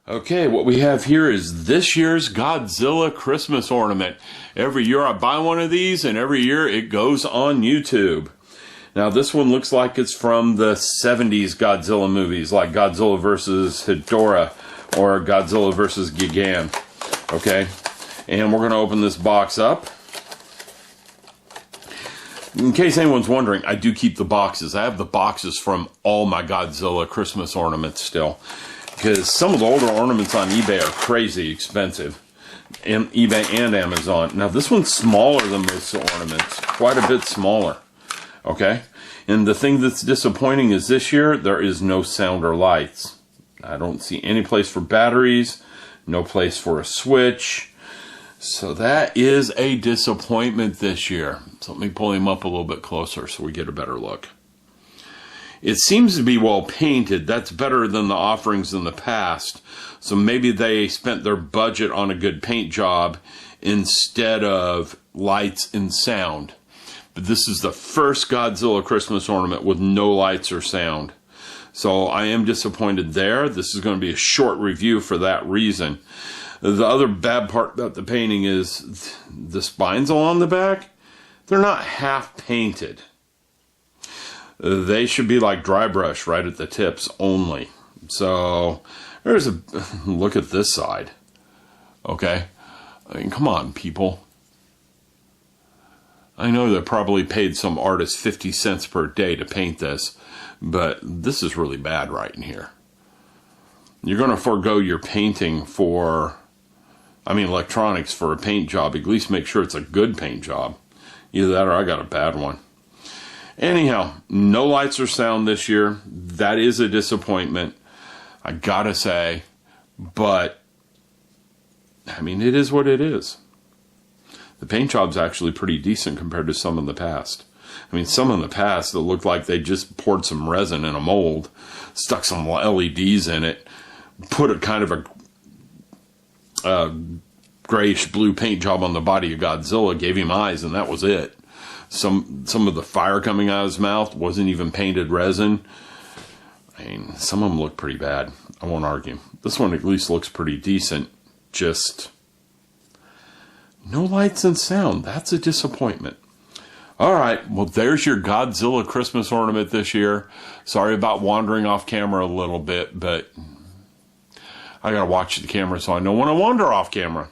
Okay, what we have here is this year's Godzilla Christmas Ornament. Every year I buy one of these, and every year it goes on YouTube. Now this one looks like it's from the 70s Godzilla movies, like Godzilla vs. Hedorah or Godzilla vs. Gigan. Okay, and we're going to open this box up. In case anyone's wondering, I do keep the boxes. I have the boxes from all my Godzilla Christmas ornaments still, because some of the older ornaments on eBay are crazy expensive, and eBay and Amazon. Now this one's smaller than most ornaments, quite a bit smaller. Okay, and the thing that's disappointing is this year there is no sound or lights. I don't see any place for batteries, no place for a switch. So that is a disappointment this year. So let me pull him up a little bit closer so we get a better look. It seems to be well painted. That's better than the offerings in the past. So maybe they spent their budget on a good paint job instead of lights and sound. But this is the first Godzilla Christmas ornament with no lights or sound. So I am disappointed there. This is going to be a short review for that reason. The other bad part about the painting is the spines along the back. They're not half painted. They should be like dry brush right at the tips only. So there's a look at this side. Okay, I mean, come on, people. I know they probably paid some artist 50 cents per day to paint this, but this is really bad right in here. You're going to forego your painting for, electronics for a paint job. At least make sure it's a good paint job. Either that or I got a bad one. Anyhow, no lights or sound this year. That is a disappointment, I gotta say. But, it is what it is. The paint job's actually pretty decent compared to some in the past. Some in the past that looked like they just poured some resin in a mold, stuck some LEDs in it, put a kind of a grayish blue paint job on the body of Godzilla, gave him eyes, and that was it. Some of the fire coming out of his mouth wasn't even painted resin. Some of them look pretty bad. I won't argue. This one at least looks pretty decent. Just no lights and sound. That's a disappointment. All right, well, there's your Godzilla Christmas ornament this year. Sorry about wandering off camera a little bit, but I gotta watch the camera so I know when I wander off camera.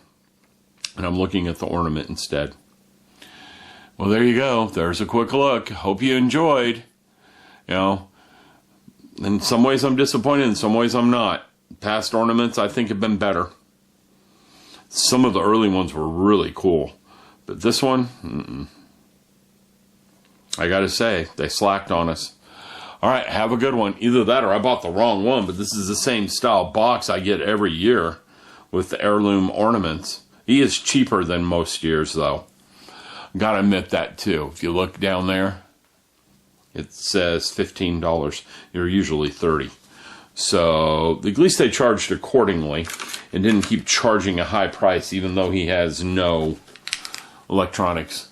And I'm looking at the ornament instead. Well, there you go. There's a quick look. Hope you enjoyed. In some ways I'm disappointed, in some ways I'm not. Past ornaments I think have been better. Some of the early ones were really cool. But this one, I gotta say, they slacked on us. All right, have a good one. Either that or I bought the wrong one, but this is the same style box I get every year with the heirloom ornaments. He is cheaper than most years, though. Gotta admit that, too. If you look down there, it says $15. You're usually $30. So at least they charged accordingly and didn't keep charging a high price, even though he has no electronics.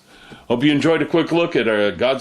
Hope you enjoyed a quick look at a Godzilla